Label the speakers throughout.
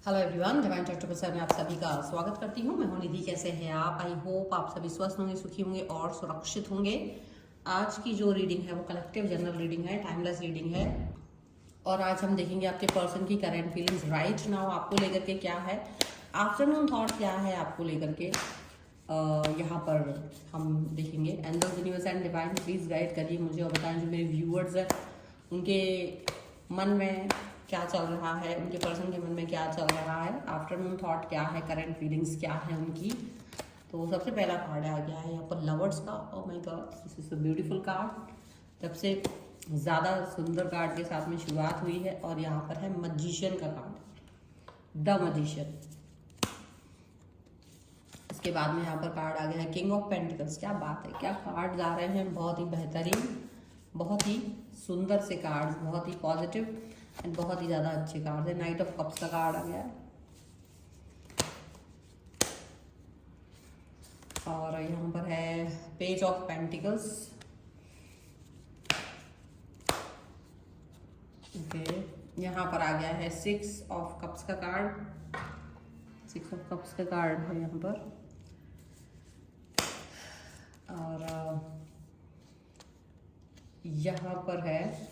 Speaker 1: Hello everyone, divine charitable sir में आप सभी का स्वागत करती हूँ। मैं हूँ निधि। कैसे हैं आप? आई होप आप सभी स्वस्थ होंगे, सुखी होंगे और सुरक्षित होंगे। आज की जो रीडिंग है वो कलेक्टिव जनरल रीडिंग है, टाइमलेस रीडिंग है। और आज हम देखेंगे आपके पर्सन की करंट फीलिंग्स राइट नाउ आपको लेकर के क्या है, आफ्टरनून थॉट क्या है आपको लेकर के। यहाँ पर हम देखेंगे। Angels, universe and divine please guide करिए मुझे और बताएं जो मेरे व्यूअर्स हैं उनके मन में क्या चल रहा है, उनके पर्सन के मन में क्या चल रहा है, आफ्टरनून थॉट क्या है, करंट फीलिंग्स क्या है उनकी। तो सबसे पहला कार्ड आ गया है यहाँ पर लवर्स का। Oh my God, this is a beautiful card. सबसे ज़्यादा सुंदर कार्ड के साथ में शुरुआत हुई है और यहाँ पर है मजिशियन का कार्ड, द मजिशियन। इसके बाद में यहाँ पर कार्ड आ गया है किंग ऑफ पेंटिकल्स। क्या बात है, क्या कार्ड आ रहे हैं, बहुत ही बेहतरीन, बहुत ही सुंदर से कार्ड्स, बहुत ही पॉजिटिव एंड बहुत ही ज़्यादा अच्छे कार्ड है। नाइट ऑफ कप्स का कार्ड आ गया है और यहाँ पर है पेज ऑफ पेंटिकल्स। ओके, यहाँ पर आ गया है सिक्स ऑफ कप्स का कार्ड। सिक्स ऑफ कप्स का कार्ड है यहाँ पर। और यहाँ पर है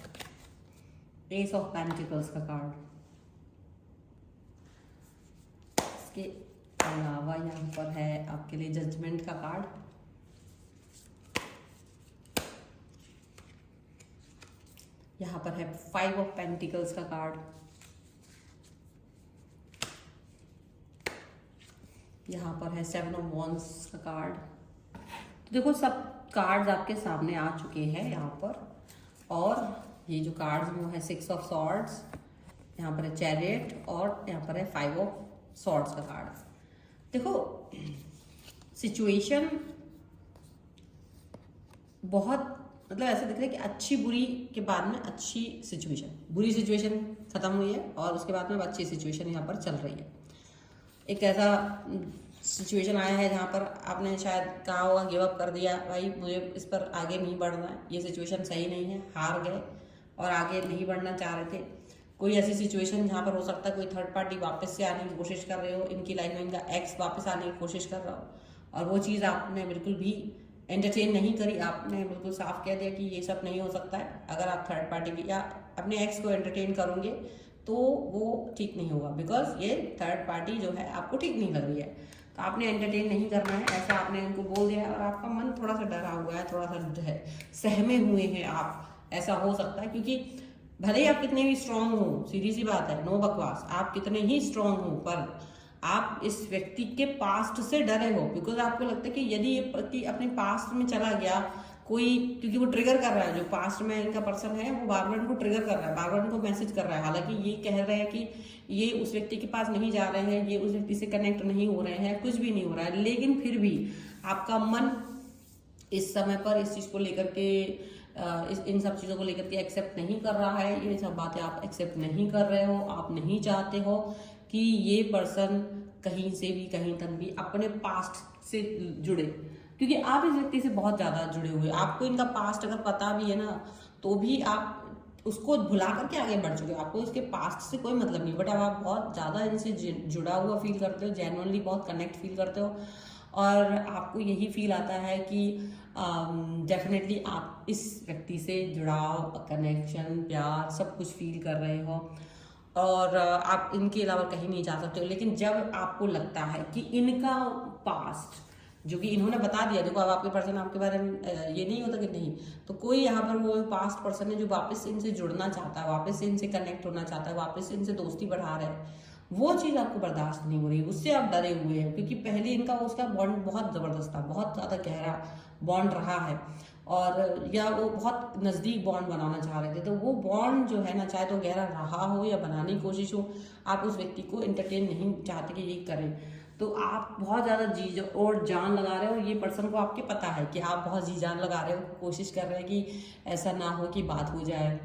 Speaker 1: एस ऑफ पेंटिकल्स का कार्ड। इसके अलावा यहाँ पर है आपके लिए जजमेंट का कार्ड। यहाँ पर है फाइव ऑफ पेंटिकल्स का कार्ड। यहाँ पर है सेवन ऑफ वॉन्ड्स का कार्ड। तो देखो, सब कार्ड्स आपके सामने आ चुके हैं यहाँ पर। और ये जो कार्ड्स वो है सिक्स ऑफ सॉर्ड्स, यहाँ पर है चैरियट और यहाँ पर है फाइव ऑफ सॉर्ड्स का कार्ड। देखो, सिचुएशन बहुत मतलब ऐसा दिख रहा है कि अच्छी बुरी के बाद में अच्छी सिचुएशन, बुरी सिचुएशन खत्म हुई है और उसके बाद में अच्छी सिचुएशन यहाँ पर चल रही है। एक ऐसा सिचुएशन आया है जहाँ पर आपने शायद कहा होगा, गिव अप कर दिया, भाई मुझे इस पर आगे नहीं बढ़ना है, ये सिचुएशन सही नहीं है, हार गए और आगे नहीं बढ़ना चाह रहे थे। कोई ऐसी सिचुएशन जहाँ पर हो सकता है कोई थर्ड पार्टी वापस से आने की कोशिश कर रहे हो, इनकी लाइफ में इनका एक्स वापस आने की कोशिश कर रहा हो और वो चीज़ आपने बिल्कुल भी एंटरटेन नहीं करी। आपने बिल्कुल साफ कह दिया कि ये सब नहीं हो सकता है। अगर आप थर्ड पार्टी की या अपने एक्स को एंटरटेन करोगे तो वो ठीक नहीं होगा, बिकॉज ये थर्ड पार्टी जो है आपको ठीक नहीं लग रही है। तो आपने एंटरटेन नहीं करना है, ऐसा आपने उनको बोल दिया है और आपका मन थोड़ा सा डरा हुआ है, थोड़ा सा सहमे हुए हैं आप। ऐसा हो सकता है क्योंकि भले ही आप कितने भी स्ट्रांग हो, सीधी सी बात है, नो बकवास, आप कितने ही स्ट्रांग हो, पर आप इस व्यक्ति के पास्ट से डरे हो। बिकॉज आपको लगता है कि यदि ये व्यक्ति अपने पास्ट में चला गया कोई, क्योंकि वो ट्रिगर कर रहा है, जो पास्ट में इनका पर्सन है वो बार बार उनको ट्रिगर कर रहा है, बार बार उनको मैसेज कर रहा है। हालांकि ये कह रहे हैं कि ये उस व्यक्ति के पास नहीं जा रहे हैं, ये उस व्यक्ति से कनेक्ट नहीं हो रहे हैं, कुछ भी नहीं हो रहा है, लेकिन फिर भी आपका मन इस समय पर इस चीज़ को लेकर के इन सब चीज़ों को लेकर के एक्सेप्ट नहीं कर रहा है। ये सब बातें आप एक्सेप्ट नहीं कर रहे हो, आप नहीं चाहते हो कि ये पर्सन कहीं से भी कहीं तक भी अपने पास्ट से जुड़े, क्योंकि आप इस व्यक्ति से बहुत ज़्यादा जुड़े हुए। आपको इनका पास्ट अगर पता भी है ना, तो भी आप उसको भुला करके आगे बढ़ चुके हो, आपको इसके पास्ट से कोई मतलब नहीं। बट अब आप बहुत ज़्यादा इनसे जुड़ा हुआ फील करते हो, जेन्युइनली बहुत कनेक्ट फील करते हो और आपको यही फील आता है कि डेफिनेटली आप इस व्यक्ति से जुड़ाव, कनेक्शन, प्यार सब कुछ फील कर रहे हो और आप इनके अलावा कहीं नहीं जा सकते हो। लेकिन जब आपको लगता है कि इनका पास्ट, जो कि इन्होंने बता दिया, देखो अब आपके पर्सन आपके बारे में ये नहीं होता कि नहीं, तो कोई यहाँ पर वो पास्ट पर्सन है जो वापस से इनसे जुड़ना चाहता है, वापस से इनसे कनेक्ट होना चाहता है, वापस से इनसे दोस्ती बढ़ा रहा है, वो चीज़ आपको बर्दाश्त नहीं हो रही, उससे आप डरे हुए हैं। क्योंकि पहले इनका उसका बॉन्ड बहुत ज़बरदस्त था, बहुत ज़्यादा गहरा बॉन्ड रहा है और या वो बहुत नज़दीक बॉन्ड बनाना चाह रहे थे। तो वो बॉन्ड जो है ना, चाहे तो गहरा रहा हो या बनाने की कोशिश हो, आप उस व्यक्ति को एंटरटेन नहीं चाहते कि ये करें। तो आप बहुत ज़्यादा जी और जान लगा रहे हो, ये पर्सन को आपके पता है कि आप बहुत जी जान लगा रहे हो, कोशिश कर रहे हैं कि ऐसा ना हो कि बात हो जाए,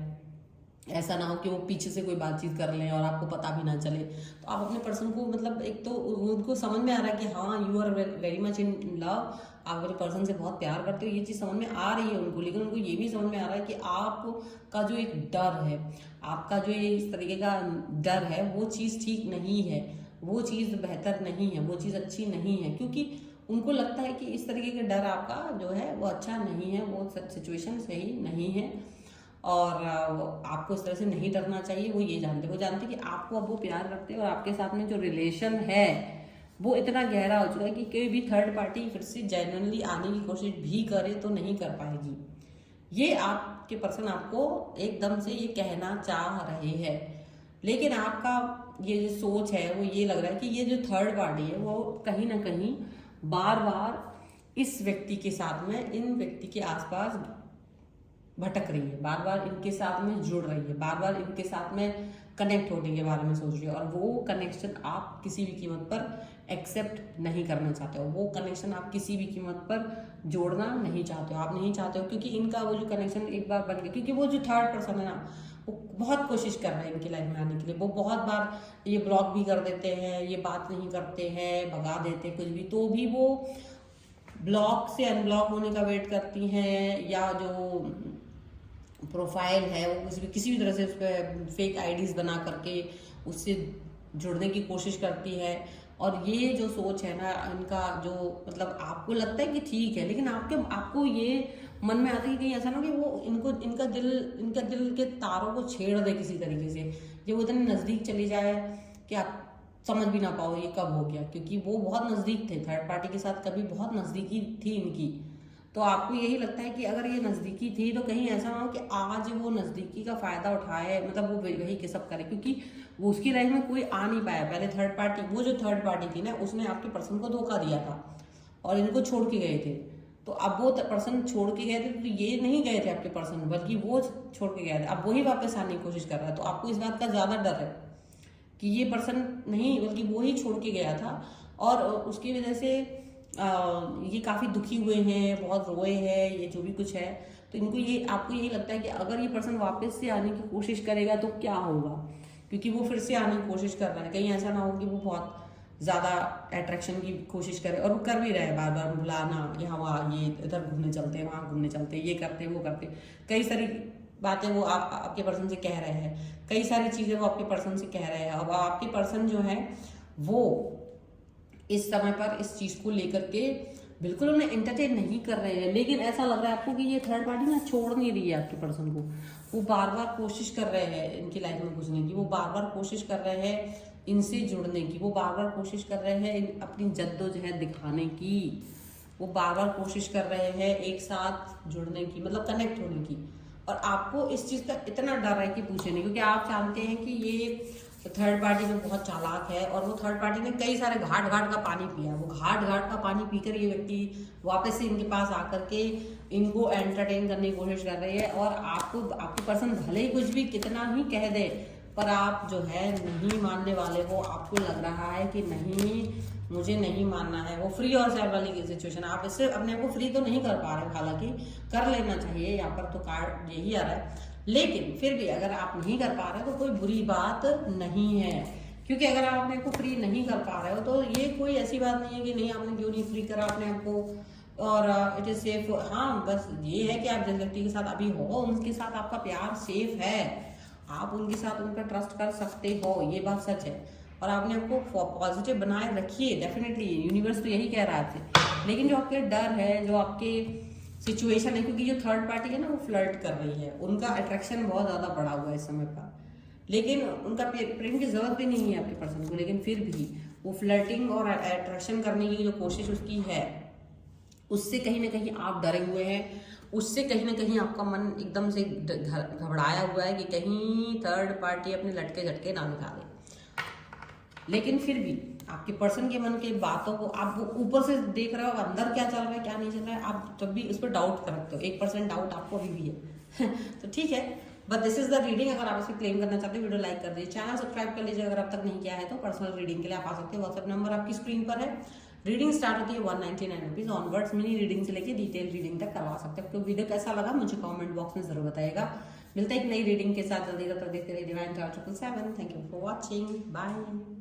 Speaker 1: ऐसा ना हो कि वो पीछे से कोई बातचीत कर लें और आपको पता भी ना चले। तो आप अपने पर्सन को मतलब एक तो उनको समझ में आ रहा है कि हाँ you are very much in love, आप अपने पर्सन से बहुत प्यार करते हो, ये चीज़ समझ में आ रही है उनको। लेकिन उनको ये भी समझ में आ रहा है कि आपका जो एक डर है, आपका जो ये इस तरीके का डर है, वो चीज़ ठीक नहीं है, वो चीज़ बेहतर नहीं है, वो चीज़ अच्छी नहीं है। क्योंकि उनको लगता है कि इस तरीके का डर आपका जो है वो अच्छा नहीं है, वो सिचुएशन सही नहीं है और आपको इस तरह से नहीं डरना चाहिए। वो ये जानते, वो जानते कि आपको अब वो प्यार करते हैं और आपके साथ में जो रिलेशन है वो इतना गहरा हो चुका है कि कोई भी थर्ड पार्टी फिर से जेन्युइनली आने की कोशिश भी करे तो नहीं कर पाएगी। ये आपके पर्सन आपको एकदम से ये कहना चाह रहे हैं। लेकिन आपका ये जो सोच है वो ये लग रहा है कि ये जो थर्ड पार्टी है वो कहीं ना कहीं बार बार इस व्यक्ति के साथ में, इन व्यक्ति के आसपास भटक रही है, बार बार इनके साथ में जुड़ रही है, बार बार इनके साथ में कनेक्ट होने के बारे में सोच रही है और वो कनेक्शन आप किसी भी कीमत पर एक्सेप्ट नहीं करना चाहते हो, वो कनेक्शन आप किसी भी कीमत पर जोड़ना नहीं चाहते हो, आप नहीं चाहते हो। क्योंकि इनका वो जो कनेक्शन एक बार बन गया, क्योंकि वो जो थर्ड पर्सन है ना वो बहुत कोशिश कर रहे हैं इनकी लाइफ में आने के लिए। वो बहुत बार ये ब्लॉक भी कर देते हैं, ये बात नहीं करते हैं, भगा देते हैं कुछ भी, तो भी वो ब्लॉक से अनब्लॉक होने का वेट करती हैं, या जो प्रोफाइल है वो किसी भी तरह से उस पर फेक आईडीज बना करके उससे जुड़ने की कोशिश करती है। और ये जो सोच है ना इनका, जो मतलब आपको लगता है कि ठीक है, लेकिन आपको ये मन में आता है कि कहीं ऐसा ना कि वो इनका दिल के तारों को छेड़ दे किसी तरीके से, जब वो इतने नज़दीक चली जाए कि आप समझ भी ना पाओ ये कब हो गया। क्योंकि वो बहुत नज़दीक थे, थर्ड पार्टी के साथ कभी बहुत नज़दीकी थी इनकी। तो आपको यही लगता है कि अगर ये नज़दीकी थी तो कहीं ऐसा ना हो कि आज वो नज़दीकी का फ़ायदा उठाए, मतलब वो वही के सब करे। क्योंकि वो उसकी लाइफ में कोई आ नहीं पाया पहले। थर्ड पार्टी, वो जो थर्ड पार्टी थी ना, उसने आपके पर्सन को धोखा दिया था और इनको छोड़ के गए थे। तो अब वो पर्सन छोड़ के गए थे तो ये नहीं गए थे आपके पर्सन, बल्कि वो छोड़ के गए थे। अब वही वापस आने की कोशिश कर रहा है। तो आपको इस बात का ज़्यादा डर है कि ये पर्सन नहीं, बल्कि वो ही छोड़ के गया था और उसकी वजह से ये काफ़ी दुखी हुए हैं, बहुत रोए हैं, ये जो भी कुछ है। तो इनको ये, आपको यही लगता है कि अगर ये पर्सन वापस से आने की कोशिश करेगा तो क्या होगा, क्योंकि वो फिर से आने की कोशिश कर रहा है। कहीं ऐसा ना हो कि वो बहुत ज़्यादा अट्रैक्शन की कोशिश करे, और वो कर भी रहे, बार बार बुलाना कि हाँ वहाँ ये इधर घूमने चलते हैं, वहाँ घूमने चलते हैं, ये करते वो करते। कई सारी बातें वो आपके पर्सन से कह रहे हैं, कई सारी चीज़ें वो आपके पर्सन से कह रहे हैं। अब आपके पर्सन जो है वो इस समय पर इस चीज़ को लेकर के बिल्कुल उन्हें एंटरटेन नहीं कर रहे हैं। लेकिन ऐसा लग रहा है आपको कि ये थर्ड पार्टी ना छोड़ नहीं रही है आपके पर्सन को। वो बार बार कोशिश कर रहे हैं इनकी लाइफ में घुसने की, वो बार बार कोशिश कर रहे हैं इनसे जुड़ने की, वो बार बार कोशिश कर रहे हैं अपनी जद्दोजहद दिखाने की, वो बार बार कोशिश कर रहे हैं एक साथ जुड़ने की, मतलब कनेक्ट होने की। और आपको इस चीज़ का इतना डर है कि पूछे नहीं, क्योंकि आप जानते हैं कि ये थर्ड पार्टी में बहुत चालाक है और वो थर्ड पार्टी ने कई सारे घाट का पानी पिया। वो घाट का पानी पीकर ये व्यक्ति वापस से इनके पास आकर के इनको एंटरटेन करने की कोशिश कर रही है। और आपके पर्सन भले ही कुछ भी कितना ही कह दे, पर आप जो है नहीं मानने वाले हो। आपको लग रहा है कि नहीं, मुझे नहीं मानना है। वो फ्री और सेल वाली सिचुएशन, आप इससे अपने आप को फ्री तो नहीं कर पा रहे, हालांकि कर लेना चाहिए, यहाँ पर तो कार्ड यही आ रहा है। लेकिन फिर भी अगर आप नहीं कर पा रहे तो कोई बुरी बात नहीं है, क्योंकि अगर आप अपने को फ्री नहीं कर पा रहे हो तो ये कोई ऐसी बात नहीं है कि नहीं आपने क्यों नहीं फ्री करा अपने आप को, और इट इज सेफ। हाँ, बस ये है कि आप जिस व्यक्ति के साथ अभी हो उनके साथ आपका प्यार सेफ है, आप उनके साथ उन पर ट्रस्ट कर सकते हो, ये बात सच है। और आपने आपको पॉजिटिव बनाए रखिए, डेफिनेटली यूनिवर्स तो यही कह रहा है। लेकिन जो आपके डर है, जो आपके सिचुएशन है, क्योंकि जो थर्ड पार्टी है ना वो फ्लर्ट कर रही है, उनका अट्रैक्शन बहुत ज़्यादा बढ़ा हुआ है इस समय पर, लेकिन उनका प्रेम की जरूरत भी नहीं है आपके पर्सन को, लेकिन फिर भी वो फ्लर्टिंग और अट्रैक्शन करने की जो कोशिश उसकी है, उससे कहीं ना कहीं आप डरे हुए हैं, उससे कहीं ना कहीं आपका मन एकदम से घबराया हुआ है कि कहीं थर्ड पार्टी अपने लटके झटके ना दिखा दे। लेकिन फिर भी आपके पर्सन के मन के बातों को आप ऊपर से देख रहे हो, अंदर क्या चल रहा है क्या नहीं चल रहा है, आप तब भी उस पर डाउट कर सकते हो। 1% डाउट आपको अभी भी है तो ठीक है, but this is the reading. अगर आप इसे क्लेम करना चाहते हो वीडियो लाइक कर दीजिए, चैनल सब्सक्राइब कर लीजिए अगर अब तक नहीं किया है तो। पर्सनल रीडिंग के लिए आप आ सकते हो, व्हाट्सएप नंबर आपकी स्क्रीन पर है। रीडिंग स्टार्ट होती है 199 रुपीज ऑनवर्ड्स। मिनी रीडिंग से लेके डिटेल रीडिंग तक करवा सकते हो। तो वीडियो कैसा लगा मुझे कमेंट बॉक्स में जरूर बताइएगा। मिलते हैं एक नई रीडिंग के साथ जल्दी, तब तक देखते रहिए divine tower 777। Thank you for watching, bye.